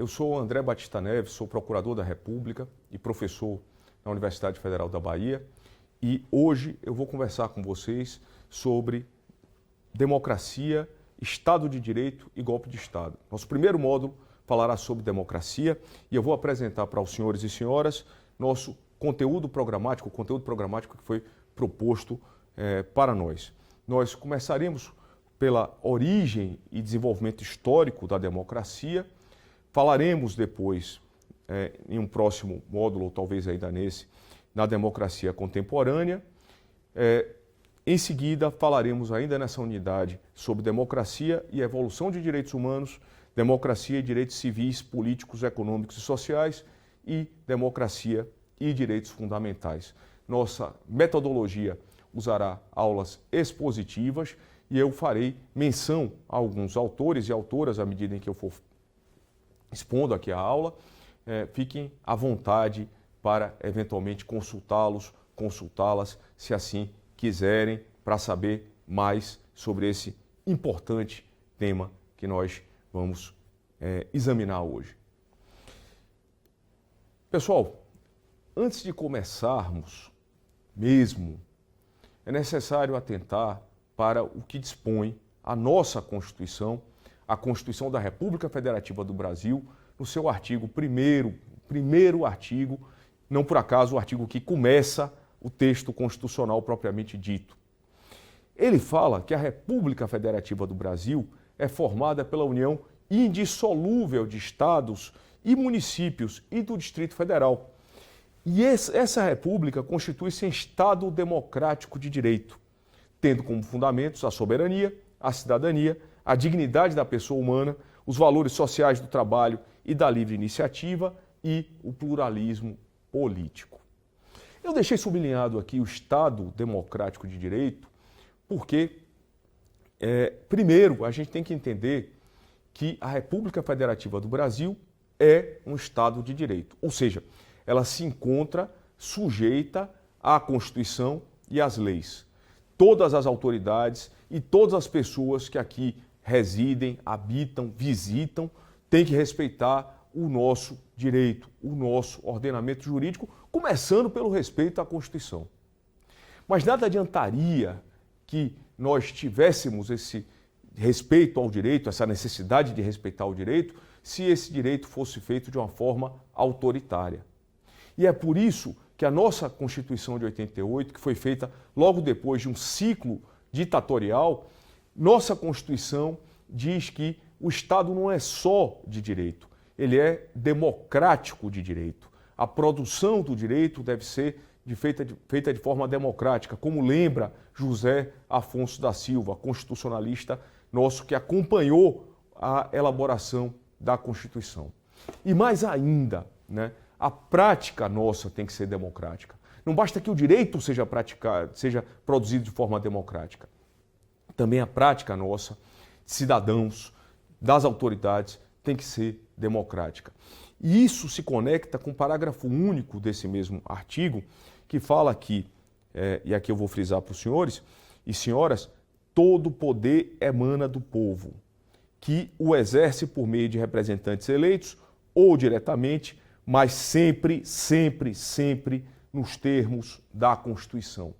Eu sou André Batista Neves, sou procurador da República e professor na Universidade Federal da Bahia. E hoje eu vou conversar com vocês sobre democracia, Estado de Direito e golpe de Estado. Nosso primeiro módulo falará sobre democracia e eu vou apresentar para os senhores e senhoras nosso conteúdo programático, o conteúdo programático que foi proposto para nós. Nós começaremos pela origem e desenvolvimento histórico da democracia, falaremos depois, em um próximo módulo, ou talvez ainda nesse, na democracia contemporânea. Em seguida, falaremos ainda nessa unidade sobre democracia e evolução de direitos humanos, democracia e direitos civis, políticos, econômicos e sociais e democracia e direitos fundamentais. Nossa metodologia usará aulas expositivas e eu farei menção a alguns autores e autoras à medida em que eu for expondo aqui a aula. Fiquem à vontade para eventualmente consultá-los, consultá-las, se assim quiserem, para saber mais sobre esse importante tema que nós vamos examinar hoje. Pessoal, antes de começarmos mesmo, é necessário atentar para o que dispõe a nossa Constituição, a Constituição da República Federativa do Brasil, no seu artigo primeiro artigo, não por acaso o artigo que começa o texto constitucional propriamente dito. Ele fala que a República Federativa do Brasil é formada pela união indissolúvel de estados e municípios e do Distrito Federal. E essa república constitui-se em Estado democrático de direito, tendo como fundamentos a soberania, a cidadania, a dignidade da pessoa humana, os valores sociais do trabalho e da livre iniciativa e o pluralismo político. Eu deixei sublinhado aqui o Estado democrático de direito porque, primeiro, a gente tem que entender que a República Federativa do Brasil é um Estado de direito, ou seja, ela se encontra sujeita à Constituição e às leis. Todas as autoridades e todas as pessoas que aqui residem, habitam, visitam, têm que respeitar o nosso direito, o nosso ordenamento jurídico, começando pelo respeito à Constituição. Mas nada adiantaria que nós tivéssemos esse respeito ao direito, essa necessidade de respeitar o direito, se esse direito fosse feito de uma forma autoritária. E é por isso que a nossa Constituição de 88, que foi feita logo depois de um ciclo ditatorial, nossa Constituição diz que o Estado não é só de direito, ele é democrático de direito. A produção do direito deve ser feita de forma democrática, como lembra José Afonso da Silva, constitucionalista nosso que acompanhou a elaboração da Constituição. E mais ainda, a prática nossa tem que ser democrática. Não basta que o direito seja produzido de forma democrática. Também a prática nossa, cidadãos, das autoridades, tem que ser democrática. E isso se conecta com o parágrafo único desse mesmo artigo, que fala aqui, e aqui eu vou frisar para os senhores e senhoras, todo poder emana do povo, que o exerce por meio de representantes eleitos ou diretamente, mas sempre nos termos da Constituição.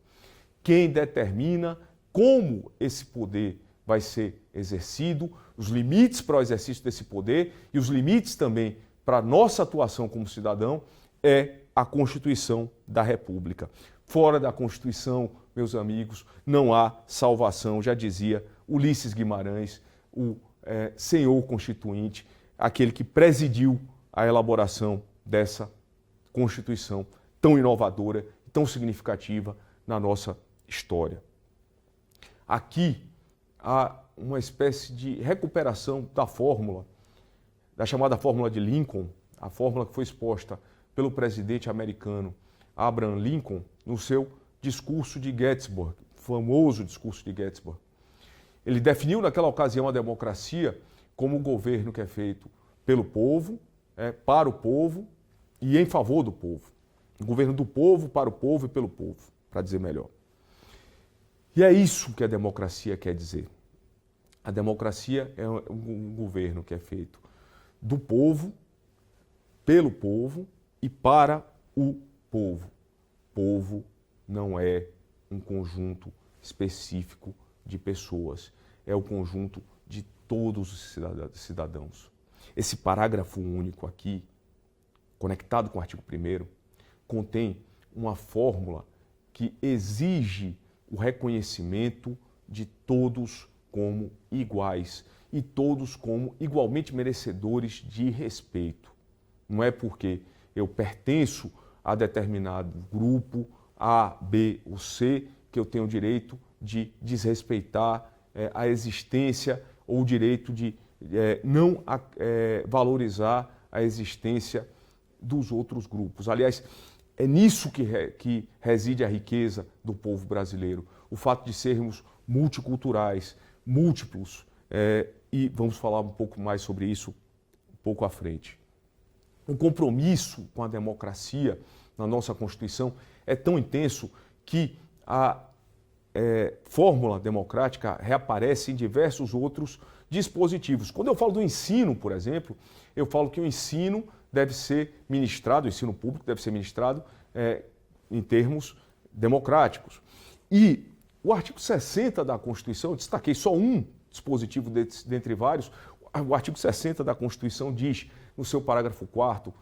Quem determina como esse poder vai ser exercido, os limites para o exercício desse poder e os limites também para a nossa atuação como cidadão é a Constituição da República. Fora da Constituição, meus amigos, não há salvação, já dizia Ulisses Guimarães, o senhor constituinte, aquele que presidiu a elaboração dessa Constituição tão inovadora, tão significativa na nossa história. Aqui há uma espécie de recuperação da fórmula, da chamada fórmula de Lincoln, a fórmula que foi exposta pelo presidente americano Abraham Lincoln no seu discurso de Gettysburg, famoso discurso de Gettysburg. Ele definiu naquela ocasião a democracia como um governo que é feito pelo povo, para o povo e em favor do povo. Um governo do povo, para o povo e pelo povo, para dizer melhor. E é isso que a democracia quer dizer. A democracia é um governo que é feito do povo, pelo povo e para o povo. Povo não é um conjunto específico de pessoas, é o conjunto de todos os cidadãos. Esse parágrafo único aqui, conectado com o artigo 1º, contém uma fórmula que exige o reconhecimento de todos como iguais e todos como igualmente merecedores de respeito. Não é porque eu pertenço a determinado grupo, A, B ou C, que eu tenho o direito de desrespeitar a existência ou o direito de não valorizar a existência dos outros grupos. Aliás, é nisso que reside a riqueza do povo brasileiro. O fato de sermos multiculturais, múltiplos, e vamos falar um pouco mais sobre isso um pouco à frente. O compromisso com a democracia na nossa Constituição é tão intenso que a fórmula democrática reaparece em diversos outros dispositivos. Quando eu falo do ensino, por exemplo, eu falo que o ensino deve ser ministrado, o ensino público deve ser ministrado em termos democráticos. E o artigo 60 da Constituição, eu destaquei só um dispositivo dentre vários, o artigo 60 da Constituição diz, no seu parágrafo 4º,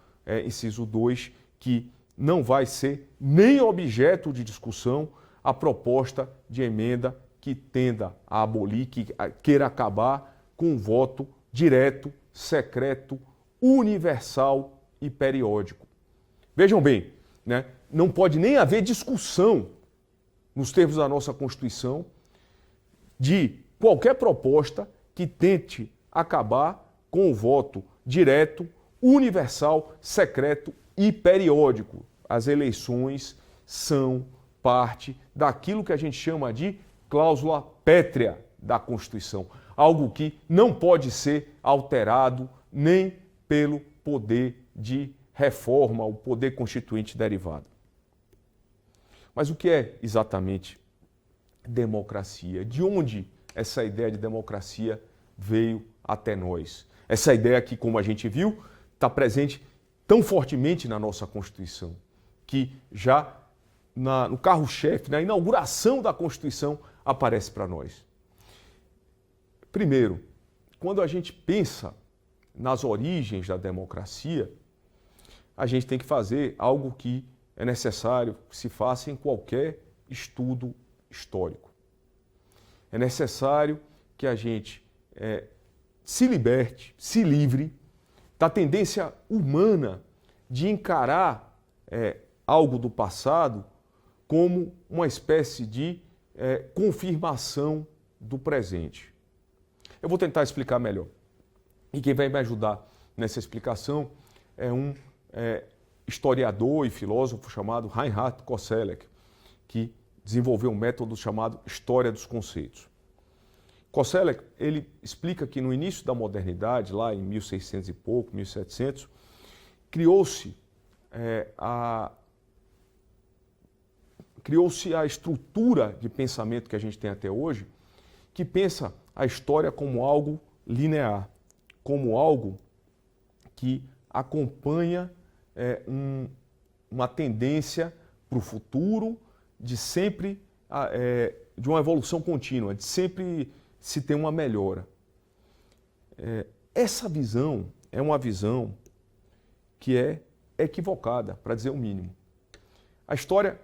inciso 2, que não vai ser nem objeto de discussão a proposta de emenda que tenda a abolir, que queira acabar com o voto direto, secreto, universal e periódico. Vejam bem, né? Não pode nem haver discussão, nos termos da nossa Constituição, de qualquer proposta que tente acabar com o voto direto, universal, secreto e periódico. As eleições são parte daquilo que a gente chama de cláusula pétrea da Constituição, algo que não pode ser alterado nem pelo poder de reforma, o poder constituinte derivado. Mas o que é exatamente democracia? De onde essa ideia de democracia veio até nós? Essa ideia que, como a gente viu, está presente tão fortemente na nossa Constituição, que já no carro-chefe, na inauguração da Constituição, aparece para nós. Primeiro, quando a gente pensa nas origens da democracia, a gente tem que fazer algo que é necessário que se faça em qualquer estudo histórico. É necessário que a gente se liberte, se livre da tendência humana de encarar algo do passado como uma espécie de confirmação do presente. Eu vou tentar explicar melhor. E quem vai me ajudar nessa explicação é um historiador e filósofo chamado Reinhard Koselleck, que desenvolveu um método chamado História dos Conceitos. Koselleck, ele explica que no início da modernidade, lá em 1600 e pouco, 1700, criou-se a estrutura de pensamento que a gente tem até hoje, que pensa a história como algo linear, como algo que acompanha uma tendência para o futuro de sempre, de uma evolução contínua, de sempre se ter uma melhora. Essa visão é uma visão que é equivocada, para dizer o mínimo. A história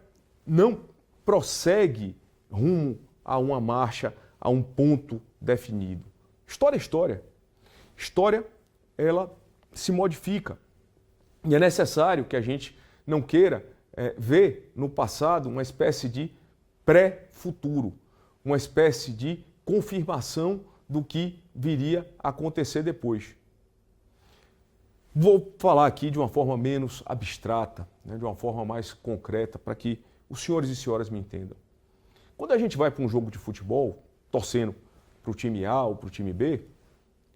não prossegue rumo a uma marcha, a um ponto definido. História é história. História, ela se modifica. E é necessário que a gente não queira ver no passado uma espécie de pré-futuro, uma espécie de confirmação do que viria a acontecer depois. Vou falar aqui de uma forma menos abstrata, né, de uma forma mais concreta, para que os senhores e senhoras me entendam. Quando a gente vai para um jogo de futebol, torcendo para o time A ou para o time B,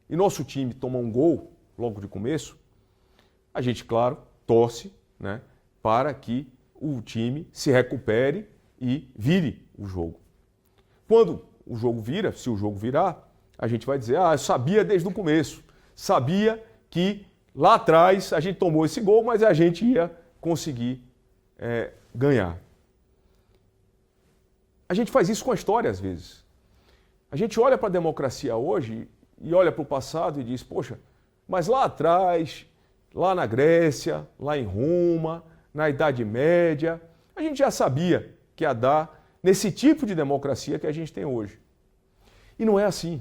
e nosso time toma um gol logo de começo, a gente, claro, torce, né, para que o time se recupere e vire o jogo. Quando o jogo vira, se o jogo virar, a gente vai dizer, eu sabia desde o começo, sabia que lá atrás a gente tomou esse gol, mas a gente ia conseguir ganhar. A gente faz isso com a história às vezes. A gente olha para a democracia hoje e olha para o passado e diz, poxa, mas lá atrás, lá na Grécia, lá em Roma, na Idade Média, a gente já sabia que ia dar nesse tipo de democracia que a gente tem hoje. E não é assim.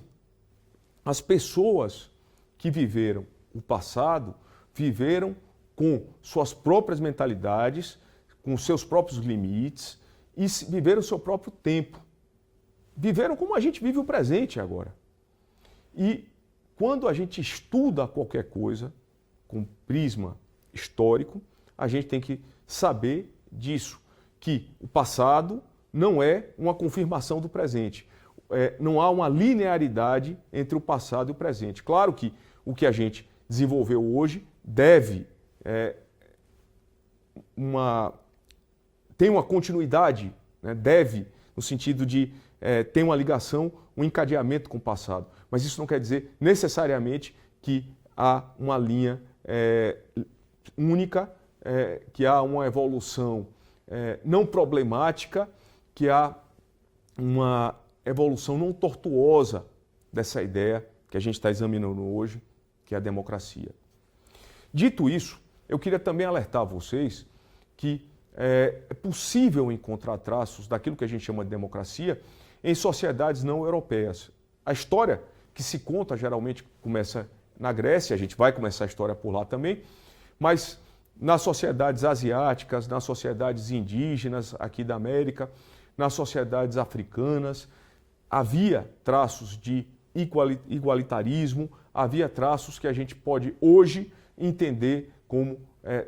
As pessoas que viveram o passado viveram com suas próprias mentalidades, com seus próprios limites e viveram o seu próprio tempo. Viveram como a gente vive o presente agora. E quando a gente estuda qualquer coisa com prisma histórico, a gente tem que saber disso, que o passado não é uma confirmação do presente. Não há uma linearidade entre o passado e o presente. Claro que o que a gente desenvolveu hoje tem uma continuidade, né? Deve, no sentido de ter uma ligação, um encadeamento com o passado. Mas isso não quer dizer necessariamente que há uma linha única, que há uma evolução não problemática, que há uma evolução não tortuosa dessa ideia que a gente está examinando hoje, que é a democracia. Dito isso, eu queria também alertar vocês que é possível encontrar traços daquilo que a gente chama de democracia em sociedades não europeias. A história que se conta geralmente começa na Grécia, a gente vai começar a história por lá também, mas nas sociedades asiáticas, nas sociedades indígenas aqui da América, nas sociedades africanas, havia traços de igualitarismo, havia traços que a gente pode hoje entender como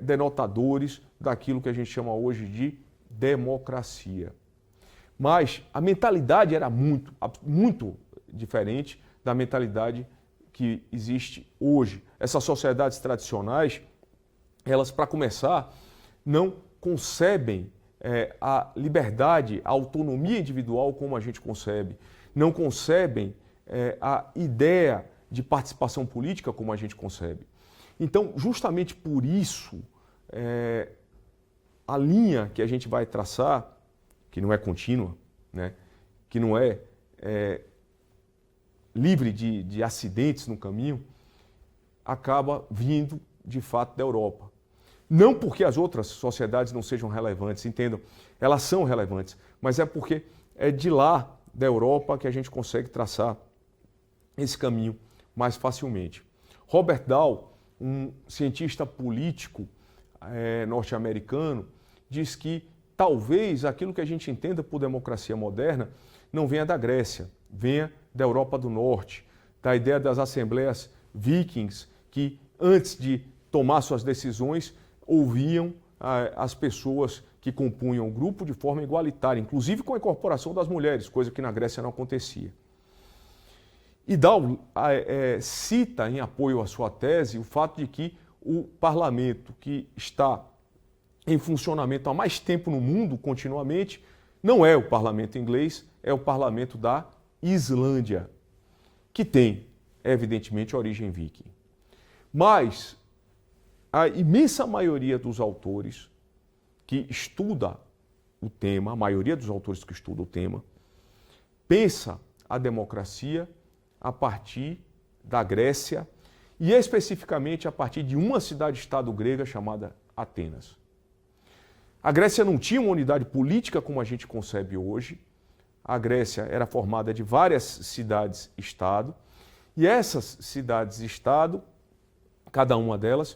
denotadores daquilo que a gente chama hoje de democracia. Mas a mentalidade era muito diferente da mentalidade que existe hoje. Essas sociedades tradicionais, elas, para começar, não concebem a liberdade, a autonomia individual como a gente concebe. Não concebem a ideia de participação política como a gente concebe. Então, justamente por isso, a linha que a gente vai traçar, que não é contínua, né? Que não é livre de acidentes no caminho, acaba vindo, de fato, da Europa. Não porque as outras sociedades não sejam relevantes, entendam, elas são relevantes, mas é porque é de lá, da Europa, que a gente consegue traçar esse caminho mais facilmente. Robert Dahl, um cientista político norte-americano, diz que talvez aquilo que a gente entenda por democracia moderna não venha da Grécia, venha da Europa do Norte, da ideia das assembleias vikings, que antes de tomar suas decisões ouviam as pessoas que compunham o grupo de forma igualitária, inclusive com a incorporação das mulheres, coisa que na Grécia não acontecia. E Dahl cita em apoio à sua tese o fato de que o parlamento que está em funcionamento há mais tempo no mundo, continuamente, não é o parlamento inglês, é o parlamento da Islândia, que tem, evidentemente, origem viking. Mas a imensa maioria dos autores que estuda o tema, a maioria dos autores que estudam o tema, pensa a democracia a partir da Grécia e especificamente a partir de uma cidade-estado grega chamada Atenas. A Grécia não tinha uma unidade política como a gente concebe hoje. A Grécia era formada de várias cidades-estado e essas cidades-estado, cada uma delas,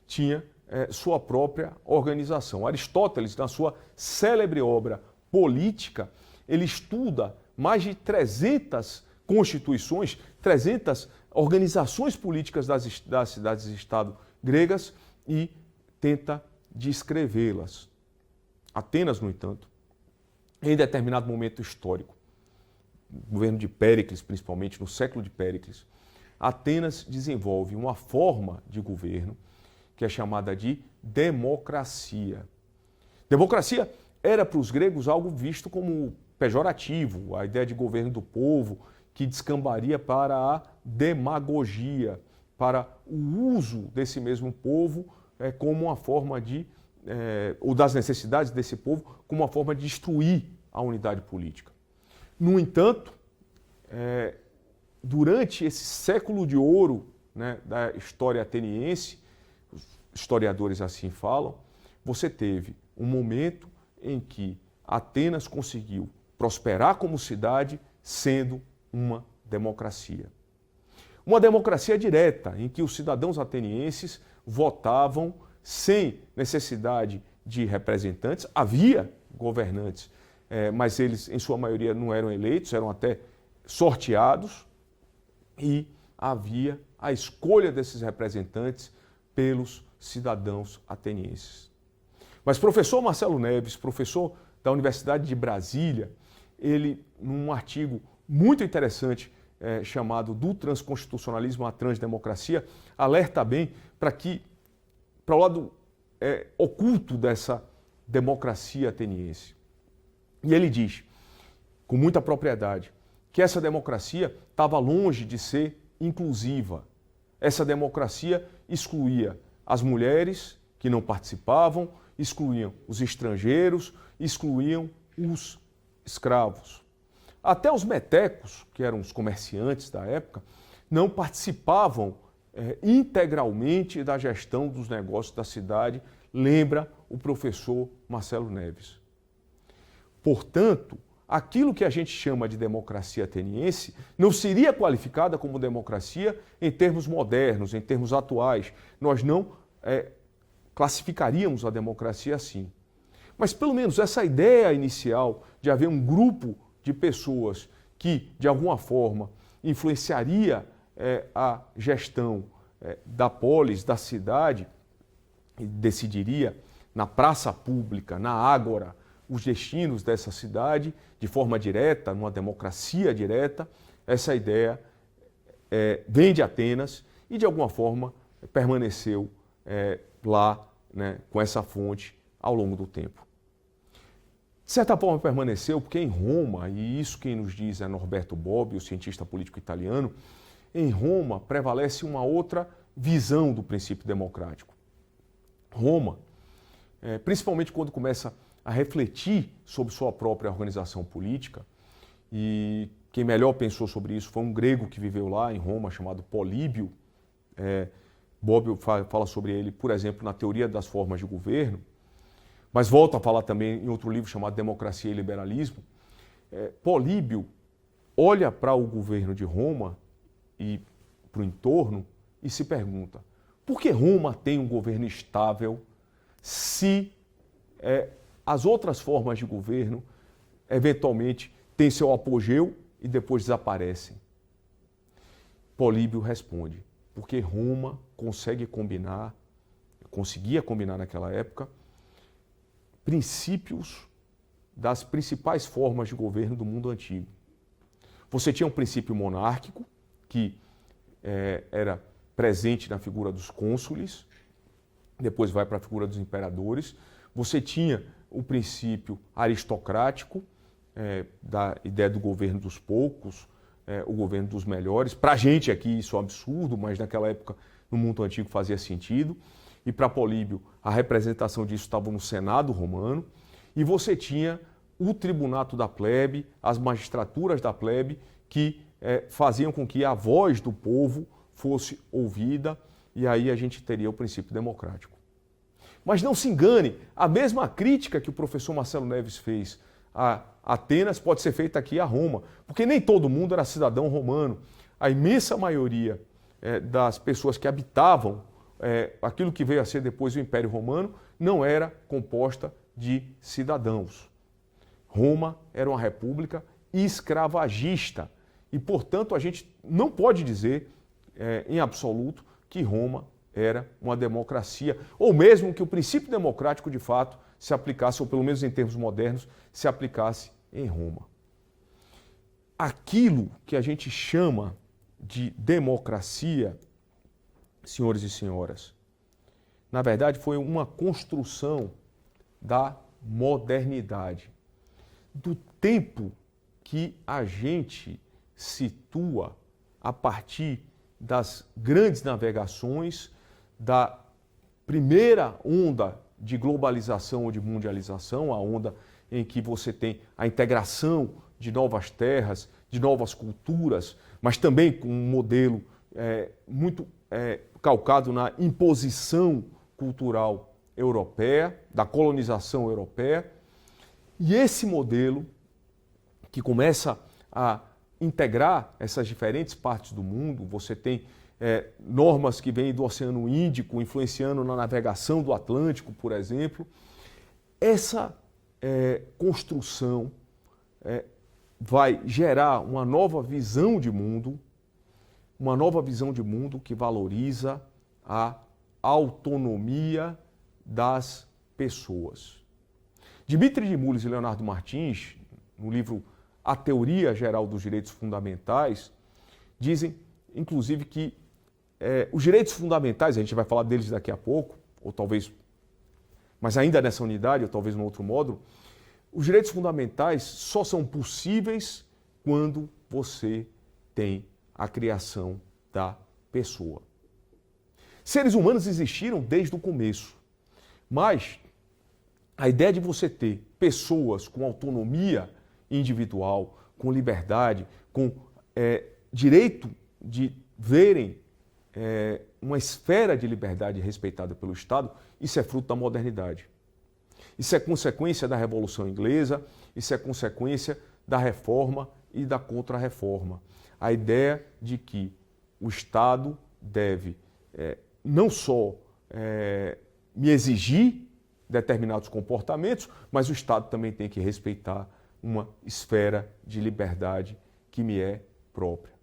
tinha sua própria organização. Aristóteles, na sua célebre obra Política, ele estuda mais de 300 constituições, 300 organizações políticas das cidades-estado gregas e tenta descrevê-las. Atenas, no entanto, em determinado momento histórico, governo de Péricles, principalmente no século de Péricles, Atenas desenvolve uma forma de governo que é chamada de democracia. Democracia era para os gregos algo visto como pejorativo, a ideia de governo do povo que descambaria para a demagogia, para o uso desse mesmo povo como uma forma de, ou das necessidades desse povo, como uma forma de destruir a unidade política. No entanto, durante esse século de ouro, né, da história ateniense, os historiadores assim falam, você teve um momento em que Atenas conseguiu prosperar como cidade sendo uma democracia. Uma democracia direta, em que os cidadãos atenienses votavam sem necessidade de representantes. Havia governantes, mas eles, em sua maioria, não eram eleitos, eram até sorteados, e havia a escolha desses representantes pelos cidadãos atenienses. Mas professor Marcelo Neves, professor da Universidade de Brasília, ele, num artigo muito interessante chamado Do Transconstitucionalismo à Transdemocracia, alerta bem para o lado oculto dessa democracia ateniense. E ele diz, com muita propriedade, que essa democracia estava longe de ser inclusiva. Essa democracia excluía as mulheres que não participavam, excluíam os estrangeiros, excluíam os escravos. Até os metecos, que eram os comerciantes da época, não participavam integralmente da gestão dos negócios da cidade, lembra o professor Marcelo Neves. Portanto, aquilo que a gente chama de democracia ateniense não seria qualificada como democracia em termos modernos, em termos atuais. Nós não classificaríamos a democracia assim. Mas pelo menos essa ideia inicial de haver um grupo de pessoas que, de alguma forma, influenciaria a gestão da polis, da cidade, e decidiria na praça pública, na ágora, os destinos dessa cidade de forma direta, numa democracia direta, essa ideia vem de Atenas e, de alguma forma, permaneceu lá, né, com essa fonte ao longo do tempo. De certa forma permaneceu porque em Roma, e isso quem nos diz é Norberto Bobbio, o cientista político italiano, em Roma prevalece uma outra visão do princípio democrático. Roma, principalmente quando começa a refletir sobre sua própria organização política, e quem melhor pensou sobre isso foi um grego que viveu lá em Roma, chamado Políbio. Bobbio fala sobre ele, por exemplo, na Teoria das Formas de Governo, mas volta a falar também em outro livro chamado Democracia e Liberalismo. Políbio olha para o governo de Roma e para o entorno e se pergunta: por que Roma tem um governo estável se as outras formas de governo eventualmente têm seu apogeu e depois desaparecem? Políbio responde: porque Roma conseguia combinar naquela época princípios das principais formas de governo do mundo antigo. Você tinha um princípio monárquico, que era presente na figura dos cônsules, depois vai para a figura dos imperadores. Você tinha o princípio aristocrático, da ideia do governo dos poucos, o governo dos melhores. Para a gente aqui isso é um absurdo, mas naquela época no mundo antigo fazia sentido. E para Políbio a representação disso estava no Senado romano. E você tinha o tribunato da plebe, as magistraturas da plebe, que faziam com que a voz do povo fosse ouvida, e aí a gente teria o princípio democrático. Mas não se engane, a mesma crítica que o professor Marcelo Neves fez a Atenas pode ser feita aqui a Roma, porque nem todo mundo era cidadão romano. A imensa maioria das pessoas que habitavam aquilo que veio a ser depois o Império Romano não era composta de cidadãos. Roma era uma república escravagista e, portanto, a gente não pode dizer em absoluto que Roma era uma democracia, ou mesmo que o princípio democrático de fato se aplicasse, ou pelo menos em termos modernos, se aplicasse em Roma. Aquilo que a gente chama de democracia, senhores e senhoras, na verdade foi uma construção da modernidade, do tempo que a gente situa a partir das grandes navegações, da primeira onda de globalização ou de mundialização, a onda em que você tem a integração de novas terras, de novas culturas, mas também com um modelo muito calcado na imposição cultural europeia, da colonização europeia. E esse modelo que começa a integrar essas diferentes partes do mundo, você tem normas que vêm do Oceano Índico, influenciando na navegação do Atlântico, por exemplo. Essa construção vai gerar uma nova visão de mundo que valoriza a autonomia das pessoas. Dmitry Dimitrij e Leonardo Martins, no livro A Teoria Geral dos Direitos Fundamentais, dizem, inclusive, que os direitos fundamentais, a gente vai falar deles daqui a pouco, ou talvez, mas ainda nessa unidade, ou talvez no outro módulo, os direitos fundamentais só são possíveis quando você tem a criação da pessoa. Seres humanos existiram desde o começo, mas a ideia de você ter pessoas com autonomia individual, com liberdade, com direito de verem uma esfera de liberdade respeitada pelo Estado, isso é fruto da modernidade. Isso é consequência da Revolução Inglesa, isso é consequência da reforma e da contra-reforma. A ideia de que o Estado deve não só me exigir determinados comportamentos, mas o Estado também tem que respeitar uma esfera de liberdade que me é própria.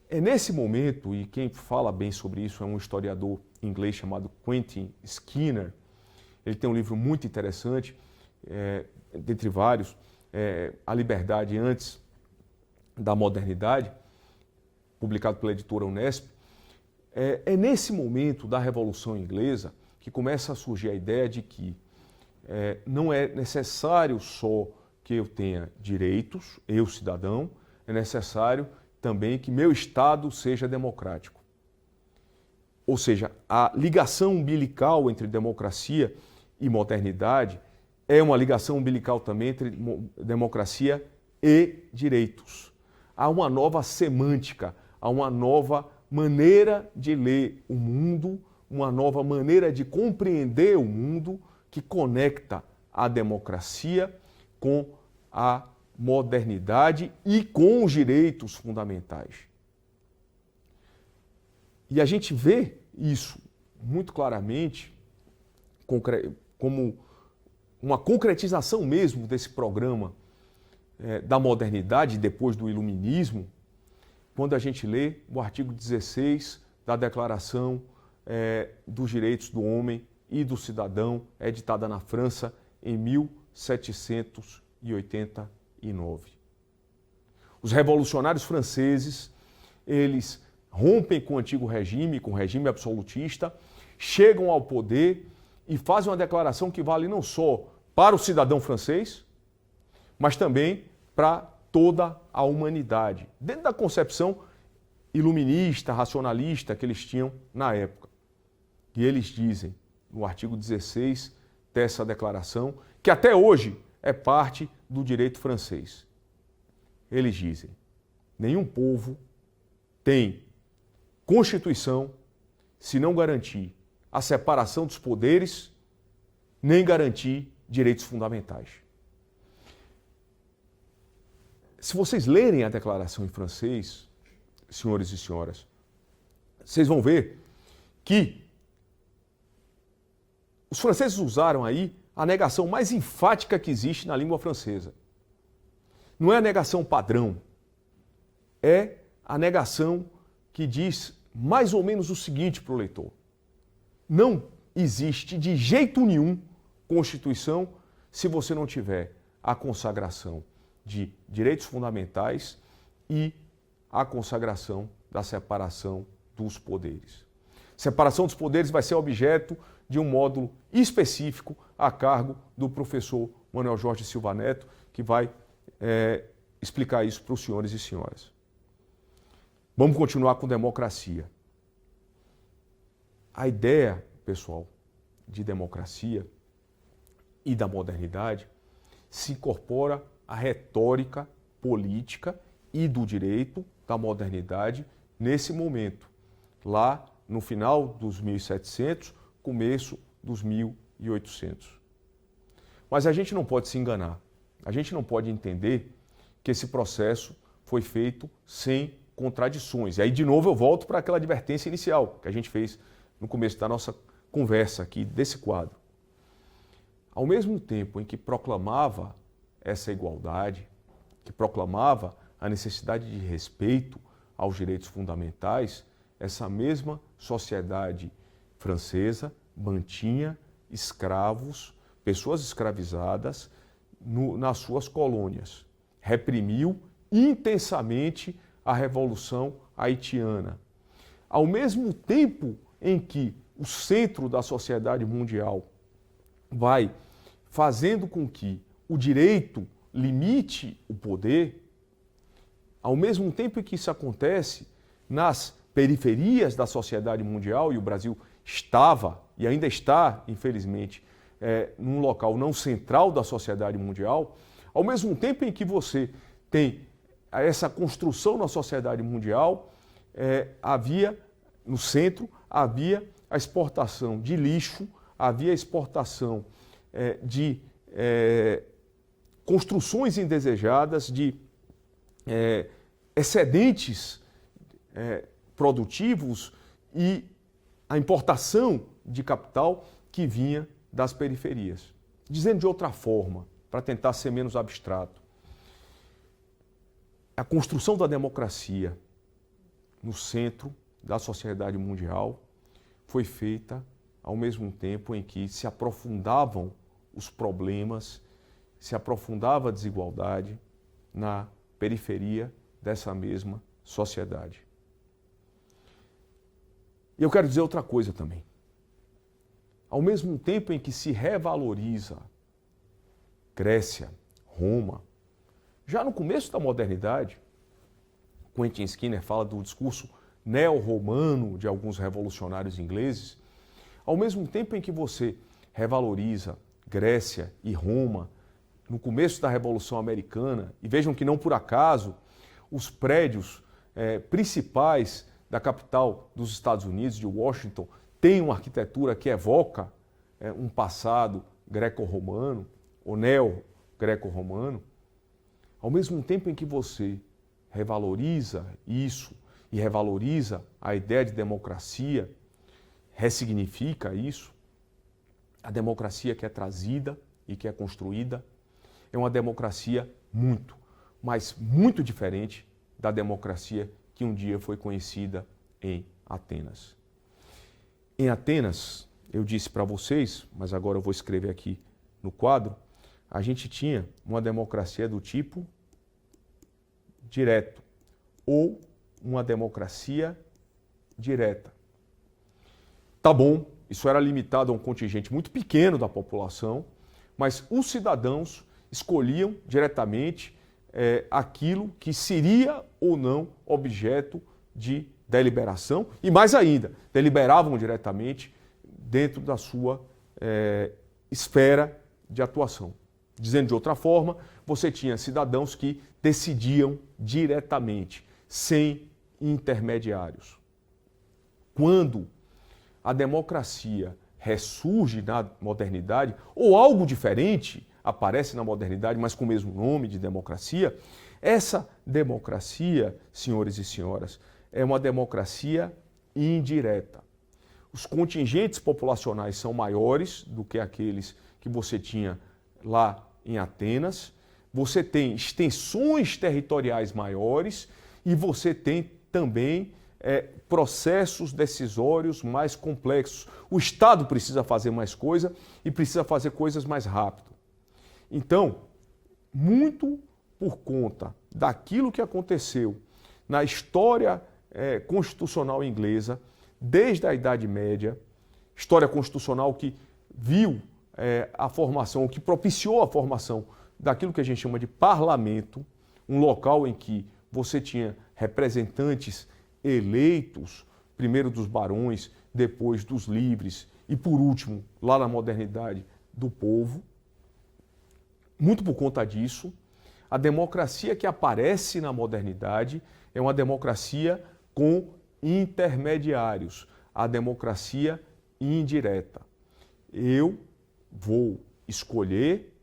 É nesse momento, e quem fala bem sobre isso é um historiador inglês chamado Quentin Skinner. Ele tem um livro muito interessante, dentre vários, A Liberdade Antes da Modernidade, publicado pela editora Unesp. É nesse momento da Revolução Inglesa que começa a surgir a ideia de que não é necessário só que eu tenha direitos, eu cidadão, é necessário também que meu Estado seja democrático. Ou seja, a ligação umbilical entre democracia e modernidade é uma ligação umbilical também entre democracia e direitos. Há uma nova semântica, há uma nova maneira de ler o mundo, uma nova maneira de compreender o mundo que conecta a democracia com a modernidade e com os direitos fundamentais. E a gente vê isso muito claramente como uma concretização mesmo desse programa da modernidade depois do iluminismo, quando a gente lê o artigo 16 da Declaração dos Direitos do Homem e do Cidadão, editada na França em 1789. Os revolucionários franceses, eles rompem com o antigo regime, com o regime absolutista, chegam ao poder e fazem uma declaração que vale não só para o cidadão francês, mas também para toda a humanidade, dentro da concepção iluminista, racionalista que eles tinham na época. E eles dizem, no artigo 16 dessa declaração, que até hoje é parte do direito francês. Eles dizem, nenhum povo tem Constituição se não garantir a separação dos poderes, nem garantir direitos fundamentais. Se vocês lerem a declaração em francês, senhores e senhoras, vocês vão ver que os franceses usaram aí a negação mais enfática que existe na língua francesa. Não é a negação padrão, é a negação que diz mais ou menos o seguinte para o leitor. Não existe de jeito nenhum Constituição se você não tiver a consagração de direitos fundamentais e a consagração da separação dos poderes. Separação dos poderes vai ser objeto de um módulo específico a cargo do professor Manuel Jorge Silva Neto, que vai explicar isso para os senhores e senhoras. Vamos continuar com democracia. A ideia, pessoal, de democracia e da modernidade se incorpora à retórica política e do direito da modernidade nesse momento, lá no final dos 1700, começo dos 1800. Mas a gente não pode se enganar, a gente não pode entender que esse processo foi feito sem contradições. E aí, de novo, eu volto para aquela advertência inicial que a gente fez no começo da nossa conversa aqui, desse quadro. Ao mesmo tempo em que proclamava essa igualdade, que proclamava a necessidade de respeito aos direitos fundamentais, essa mesma sociedade francesa mantinha escravos, pessoas escravizadas nas suas colônias. Reprimiu intensamente a Revolução Haitiana. Ao mesmo tempo em que o centro da sociedade mundial vai fazendo com que o direito limite o poder, ao mesmo tempo em que isso acontece nas periferias da sociedade mundial, e o Brasil estava e ainda está, infelizmente, num local não central da sociedade mundial, ao mesmo tempo em que você tem essa construção na sociedade mundial, havia, no centro, havia a exportação de lixo, havia a exportação de construções indesejadas, de excedentes produtivos e a importação de capital que vinha das periferias. Dizendo de outra forma, para tentar ser menos abstrato, a construção da democracia no centro da sociedade mundial foi feita ao mesmo tempo em que se aprofundavam os problemas, se aprofundava a desigualdade na periferia dessa mesma sociedade. E eu quero dizer outra coisa também. Ao mesmo tempo em que se revaloriza Grécia, Roma, já no começo da modernidade, Quentin Skinner fala do discurso neo-romano de alguns revolucionários ingleses, ao mesmo tempo em que você revaloriza Grécia e Roma, no começo da Revolução Americana, e vejam que não por acaso os prédios principais da capital dos Estados Unidos, de Washington, têm uma arquitetura que evoca um passado greco-romano, ou neo-greco-romano, ao mesmo tempo em que você revaloriza isso e revaloriza a ideia de democracia, ressignifica isso, a democracia que é trazida e que é construída é uma democracia muito, mas muito diferente da democracia que um dia foi conhecida em Atenas. Em Atenas, eu disse para vocês, mas agora eu vou escrever aqui no quadro, a gente tinha uma democracia do tipo direto ou uma democracia direta. Tá bom, isso era limitado a um contingente muito pequeno da população, mas os cidadãos escolhiam diretamente aquilo que seria ou não objeto de deliberação e, mais ainda, deliberavam diretamente dentro da sua esfera de atuação. Dizendo de outra forma, você tinha cidadãos que decidiam diretamente, sem intermediários. Quando a democracia ressurge na modernidade, ou algo diferente aparece na modernidade, mas com o mesmo nome de democracia, essa democracia, senhores e senhoras, é uma democracia indireta. Os contingentes populacionais são maiores do que aqueles que você tinha lá em Atenas, você tem extensões territoriais maiores e você tem também processos decisórios mais complexos. O Estado precisa fazer mais coisa e precisa fazer coisas mais rápido. Então, muito por conta daquilo que aconteceu na história constitucional inglesa, desde a Idade Média, história constitucional que viu a formação, o que propiciou a formação daquilo que a gente chama de parlamento, um local em que você tinha representantes eleitos, primeiro dos barões, depois dos livres e por último, lá na modernidade, do povo. Muito por conta disso, a democracia que aparece na modernidade é uma democracia com intermediários, a democracia indireta. Eu vou escolher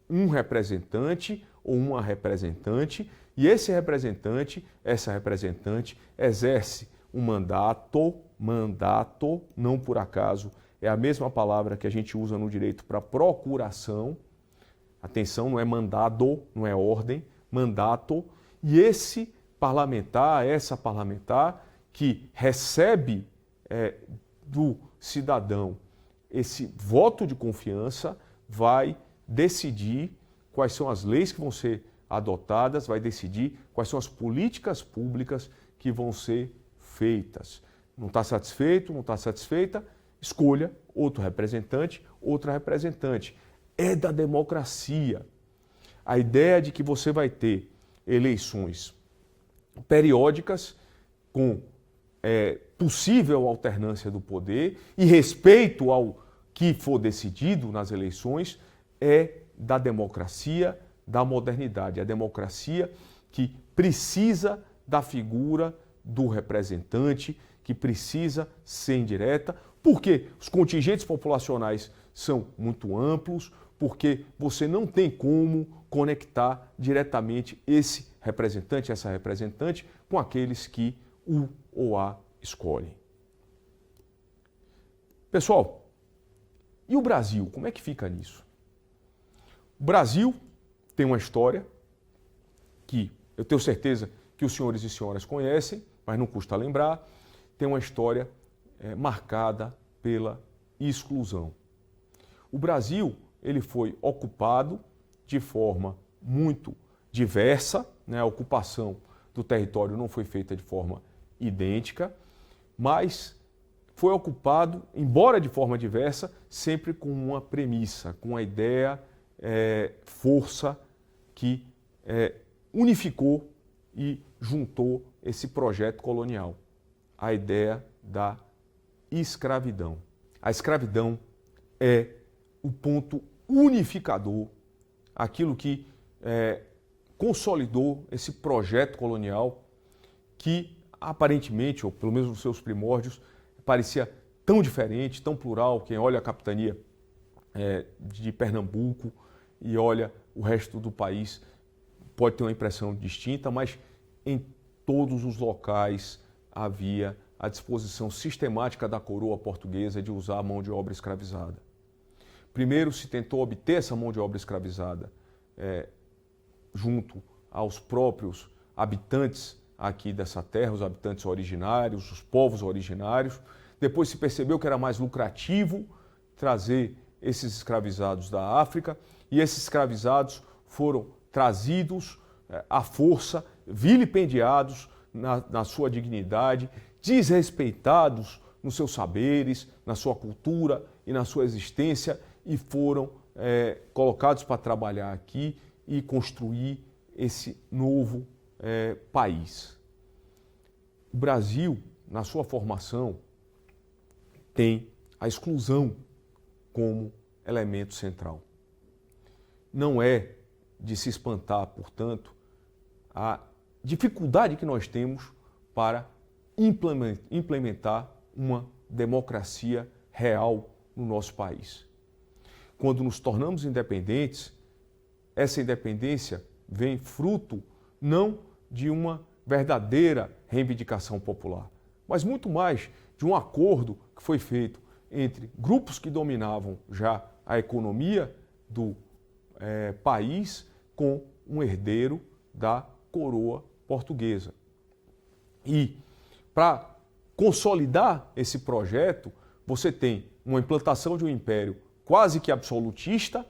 um representante ou uma representante e esse representante, essa representante exerce um mandato, não por acaso, é a mesma palavra que a gente usa no direito para procuração. Atenção, não é mandado, não é ordem, mandato. E esse parlamentar, essa parlamentar que recebe do cidadão esse voto de confiança vai decidir quais são as leis que vão ser adotadas, vai decidir quais são as políticas públicas que vão ser feitas. Não está satisfeito, não está satisfeita? Escolha outro representante, outra representante. É da democracia. A ideia de que você vai ter eleições periódicas com possível alternância do poder e respeito ao que for decidido nas eleições é da democracia da modernidade. A democracia que precisa da figura do representante, que precisa ser indireta, porque os contingentes populacionais são muito amplos, porque você não tem como conectar diretamente esse representante, essa representante, com aqueles que o ou a escolhem. Pessoal, e o Brasil? Como é que fica nisso? O Brasil tem uma história que eu tenho certeza que os senhores e senhoras conhecem, mas não custa lembrar, tem uma história marcada pela exclusão. O Brasil ele foi ocupado de forma muito diversa, né? A ocupação do território não foi feita de forma idêntica, mas foi ocupado, embora de forma diversa, sempre com uma premissa, com a ideia, força que unificou e juntou esse projeto colonial, a ideia da escravidão. A escravidão é o ponto unificador, aquilo que consolidou esse projeto colonial que aparentemente, ou pelo menos nos seus primórdios, parecia tão diferente, tão plural. Quem olha a capitania de Pernambuco e olha o resto do país pode ter uma impressão distinta, mas em todos os locais havia a disposição sistemática da coroa portuguesa de usar a mão de obra escravizada. Primeiro se tentou obter essa mão de obra escravizada junto aos próprios habitantes aqui dessa terra, os habitantes originários, os povos originários. Depois se percebeu que era mais lucrativo trazer esses escravizados da África e esses escravizados foram trazidos à força, vilipendiados na sua dignidade, desrespeitados nos seus saberes, na sua cultura e na sua existência e foram colocados para trabalhar aqui e construir esse novo país. O Brasil, na sua formação, tem a exclusão como elemento central. Não é de se espantar, portanto, a dificuldade que nós temos para implementar uma democracia real no nosso país. Quando nos tornamos independentes, essa independência vem fruto não de uma verdadeira reivindicação popular, mas muito mais de um acordo que foi feito entre grupos que dominavam já a economia do país com um herdeiro da coroa portuguesa. E para consolidar esse projeto, você tem uma implantação de um império quase que absolutista,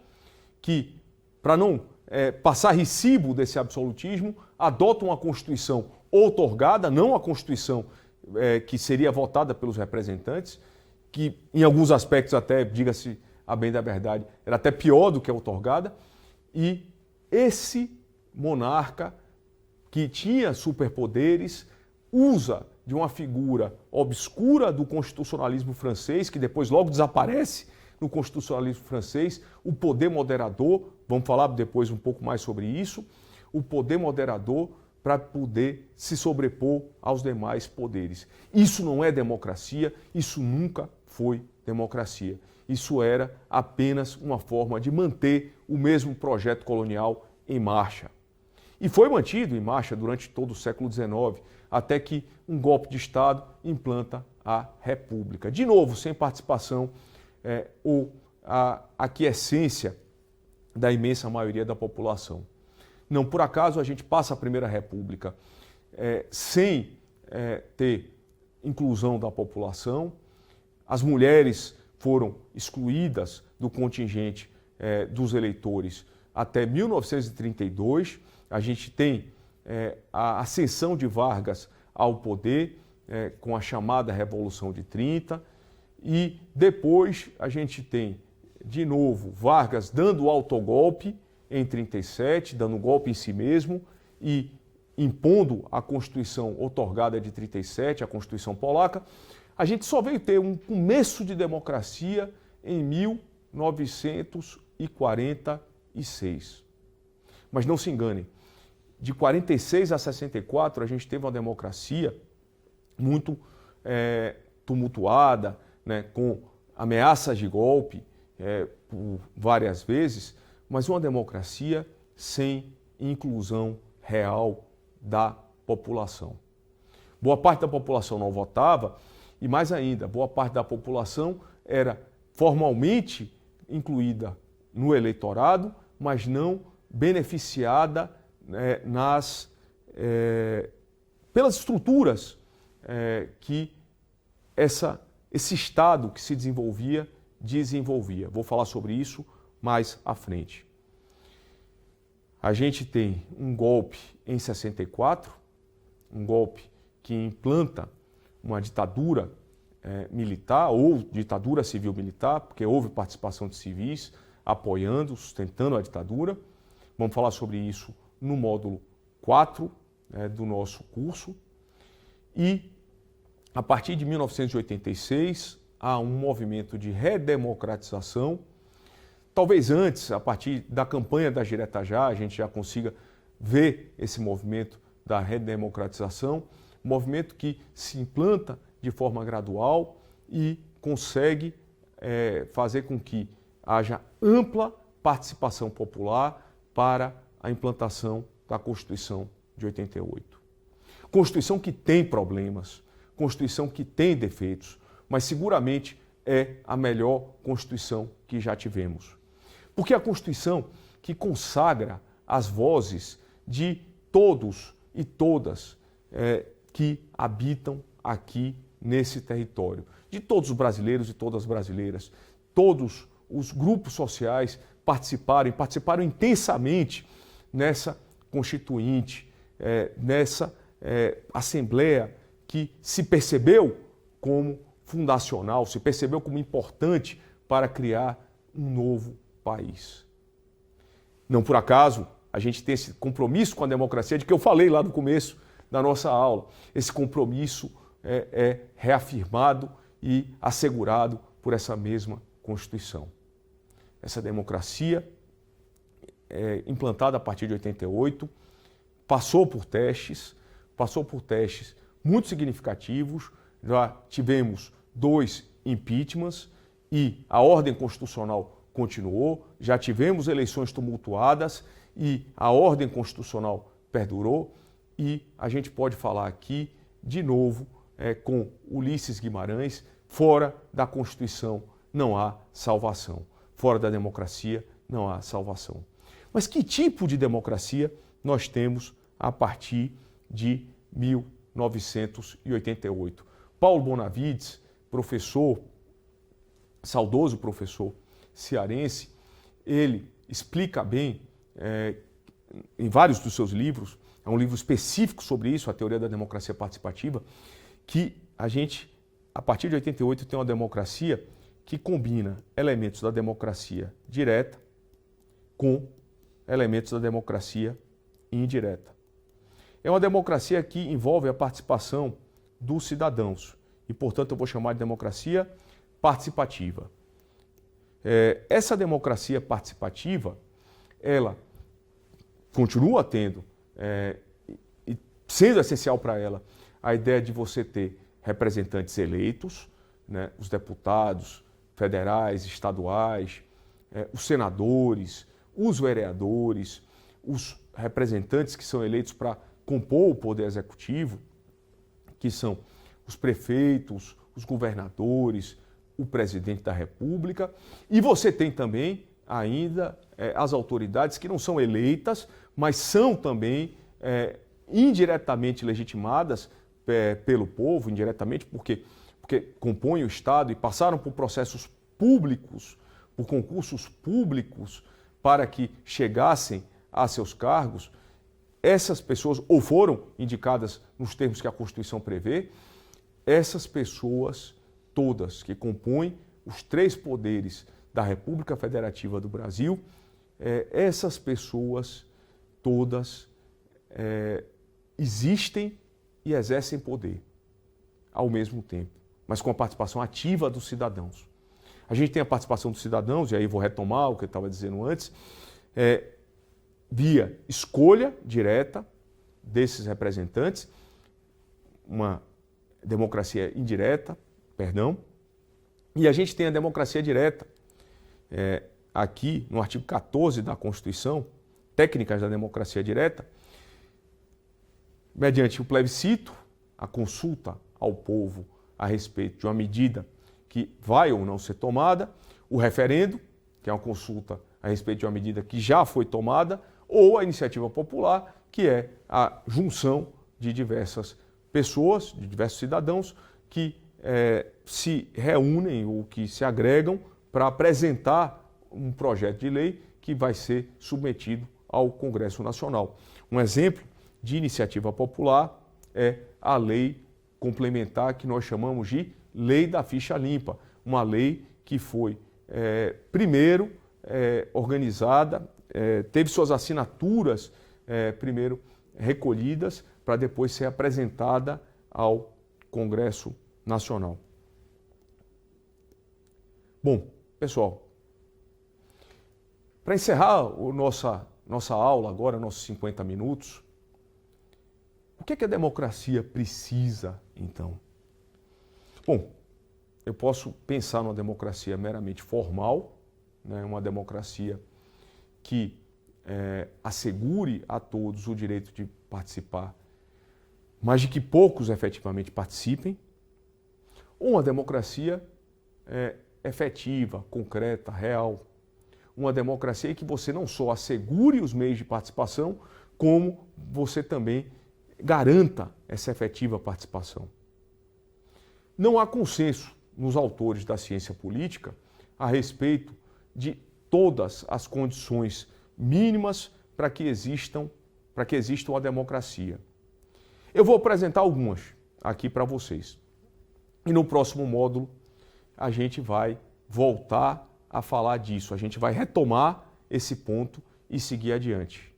que, para não passar recibo desse absolutismo, adota uma Constituição outorgada, não a Constituição que seria votada pelos representantes, que em alguns aspectos até, diga-se a bem da verdade, era até pior do que a outorgada, e esse monarca que tinha superpoderes usa de uma figura obscura do constitucionalismo francês, que depois logo desaparece no constitucionalismo francês, o poder moderador, vamos falar depois um pouco mais sobre isso, o poder moderador para poder se sobrepor aos demais poderes. Isso não é democracia, isso nunca foi democracia. Isso era apenas uma forma de manter o mesmo projeto colonial em marcha. E foi mantido em marcha durante todo o século XIX, até que um golpe de Estado implanta a República. De novo, sem participação ou a aquiescência da imensa maioria da população. Não por acaso a gente passa a Primeira República sem ter inclusão da população. As mulheres foram excluídas do contingente dos eleitores até 1932. A gente tem a ascensão de Vargas ao poder com a chamada Revolução de 30 e depois a gente tem de novo Vargas dando o autogolpe em 37, dando um golpe em si mesmo e impondo a Constituição outorgada de 37, a Constituição Polaca. A gente só veio ter um começo de democracia em 1946. Mas não se enganem, de 46 a 64 a gente teve uma democracia muito tumultuada, né, com ameaças de golpe por várias vezes, mas uma democracia sem inclusão real da população. Boa parte da população não votava e, mais ainda, boa parte da população era formalmente incluída no eleitorado, mas não beneficiada pelas estruturas que esse Estado que se desenvolvia. Vou falar sobre isso mais à frente. A gente tem um golpe em 64, um golpe que implanta uma ditadura militar ou ditadura civil-militar, porque houve participação de civis apoiando, sustentando a ditadura. Vamos falar sobre isso no módulo 4 do nosso curso. E a partir de 1986 há um movimento de redemocratização. Talvez antes, a partir da campanha da Direta Já, a gente já consiga ver esse movimento da redemocratização, um movimento que se implanta de forma gradual e consegue fazer com que haja ampla participação popular para a implantação da Constituição de 88. Constituição que tem problemas, Constituição que tem defeitos, mas seguramente é a melhor Constituição que já tivemos. Porque é a Constituição que consagra as vozes de todos e todas que habitam aqui nesse território, de todos os brasileiros e todas as brasileiras. Todos os grupos sociais participaram intensamente nessa Constituinte, nessa Assembleia que se percebeu como fundacional, se percebeu como importante para criar um novo país. Não por acaso a gente tem esse compromisso com a democracia de que eu falei lá no começo da nossa aula. Esse compromisso é reafirmado e assegurado por essa mesma Constituição. Essa democracia implantada a partir de 88, passou por testes muito significativos. Já tivemos 2 impeachments e a ordem constitucional continuou, já tivemos eleições tumultuadas e a ordem constitucional perdurou, e a gente pode falar aqui de novo com Ulisses Guimarães: fora da Constituição não há salvação, fora da democracia não há salvação. Mas que tipo de democracia nós temos a partir de 1988? Paulo Bonavides, saudoso professor cearense, ele explica bem em vários dos seus livros, é um livro específico sobre isso, a teoria da democracia participativa, que a gente, a partir de 88, tem uma democracia que combina elementos da democracia direta com elementos da democracia indireta. É uma democracia que envolve a participação dos cidadãos. E, portanto, eu vou chamar de democracia participativa. Essa democracia participativa, ela continua tendo, e sendo essencial para ela, a ideia de você ter representantes eleitos, né, os deputados federais, estaduais, os senadores, os vereadores, os representantes que são eleitos para compor o poder executivo, que são os prefeitos, os governadores, o presidente da República, e você tem também ainda as autoridades que não são eleitas, mas são também indiretamente legitimadas pelo povo, indiretamente porque compõem o Estado e passaram por processos públicos, por concursos públicos para que chegassem a seus cargos. Essas pessoas, ou foram indicadas nos termos que a Constituição prevê, essas pessoas todas que compõem os três poderes da República Federativa do Brasil, essas pessoas todas existem e exercem poder ao mesmo tempo, mas com a participação ativa dos cidadãos. A gente tem a participação dos cidadãos, e aí vou retomar o que eu estava dizendo antes, via escolha direta desses representantes, uma democracia indireta, e a gente tem a democracia direta. Aqui no artigo 14 da Constituição, técnicas da democracia direta, mediante o plebiscito, a consulta ao povo a respeito de uma medida que vai ou não ser tomada, o referendo, que é uma consulta a respeito de uma medida que já foi tomada, ou a iniciativa popular, que é a junção de diversas pessoas, de diversos cidadãos que se reúnem ou que se agregam para apresentar um projeto de lei que vai ser submetido ao Congresso Nacional. Um exemplo de iniciativa popular é a lei complementar que nós chamamos de Lei da Ficha Limpa, uma lei que foi primeiro organizada, teve suas assinaturas primeiro recolhidas para depois ser apresentada ao Congresso Nacional. Bom, pessoal, para encerrar nossa aula agora, nossos 50 minutos, o que é que a democracia precisa, então? Bom, eu posso pensar numa democracia meramente formal, né, uma democracia que assegure a todos o direito de participar, mas de que poucos efetivamente participem, ou uma democracia efetiva, concreta, real. Uma democracia em que você não só assegure os meios de participação, como você também garanta essa efetiva participação. Não há consenso nos autores da ciência política a respeito de todas as condições mínimas para que exista uma democracia. Eu vou apresentar algumas aqui para vocês. E no próximo módulo a gente vai voltar a falar disso, a gente vai retomar esse ponto e seguir adiante.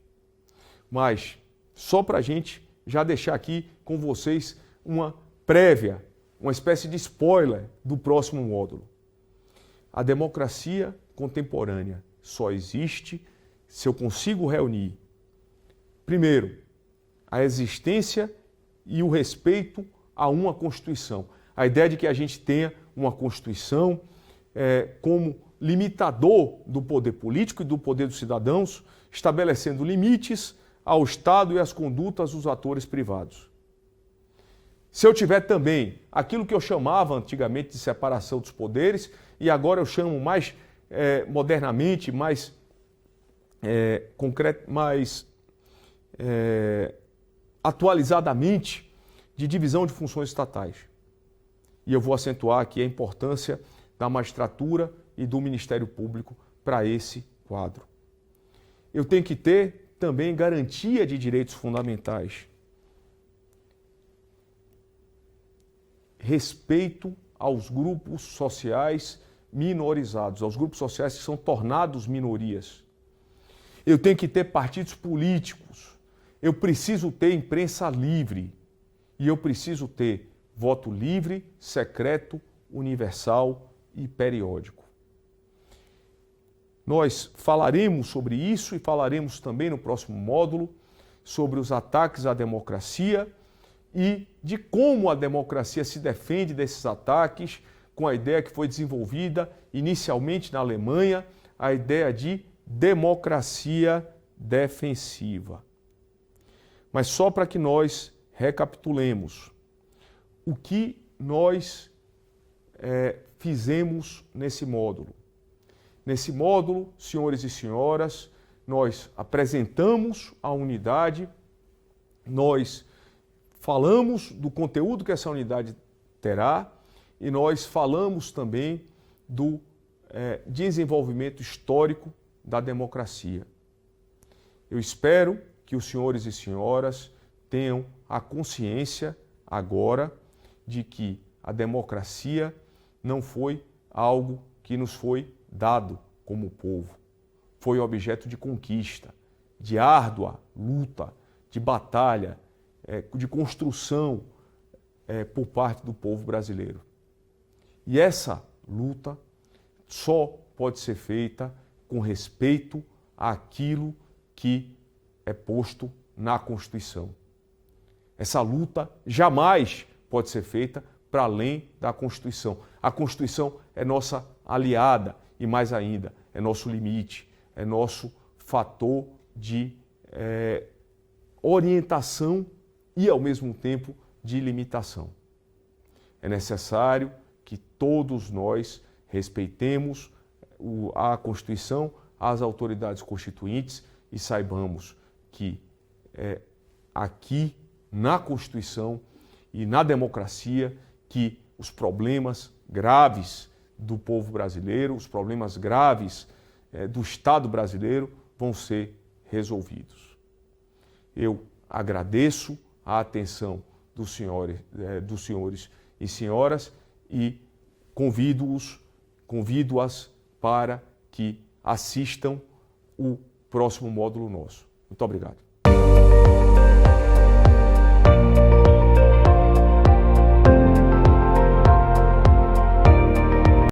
Mas só para a gente já deixar aqui com vocês uma prévia, uma espécie de spoiler do próximo módulo. A democracia contemporânea só existe se eu consigo reunir, primeiro, a existência e o respeito a uma Constituição. A ideia de que a gente tenha uma Constituição como limitador do poder político e do poder dos cidadãos, estabelecendo limites ao Estado e às condutas dos atores privados. Se eu tiver também aquilo que eu chamava antigamente de separação dos poderes, e agora eu chamo mais modernamente, mais concreto, mais atualizadamente, de divisão de funções estatais. E eu vou acentuar aqui a importância da magistratura e do Ministério Público para esse quadro. Eu tenho que ter também garantia de direitos fundamentais. Respeito aos grupos sociais minorizados, aos grupos sociais que são tornados minorias. Eu tenho que ter partidos políticos. Eu preciso ter imprensa livre. E eu preciso ter voto livre, secreto, universal e periódico. Nós falaremos sobre isso e falaremos também no próximo módulo sobre os ataques à democracia e de como a democracia se defende desses ataques, com a ideia que foi desenvolvida inicialmente na Alemanha, a ideia de democracia defensiva. Mas só para que nós recapitulemos o que nós fizemos nesse módulo. Nesse módulo, senhores e senhoras, nós apresentamos a unidade, nós falamos do conteúdo que essa unidade terá e nós falamos também do desenvolvimento histórico da democracia. Eu espero que os senhores e senhoras tenham a consciência agora de que a democracia não foi algo que nos foi dado como povo. Foi objeto de conquista, de árdua luta, de batalha, de construção por parte do povo brasileiro. E essa luta só pode ser feita com respeito àquilo que é posto na Constituição. Essa luta jamais pode ser feita para além da Constituição. A Constituição é nossa aliada e, mais ainda, é nosso limite, é nosso fator de orientação e, ao mesmo tempo, de limitação. É necessário que todos nós respeitemos a Constituição, as autoridades constituintes e saibamos que aqui na Constituição e na democracia que os problemas graves do povo brasileiro, os problemas graves do Estado brasileiro vão ser resolvidos. Eu agradeço a atenção dos senhores e senhoras e convido-as para que assistam o próximo módulo nosso. Muito obrigado.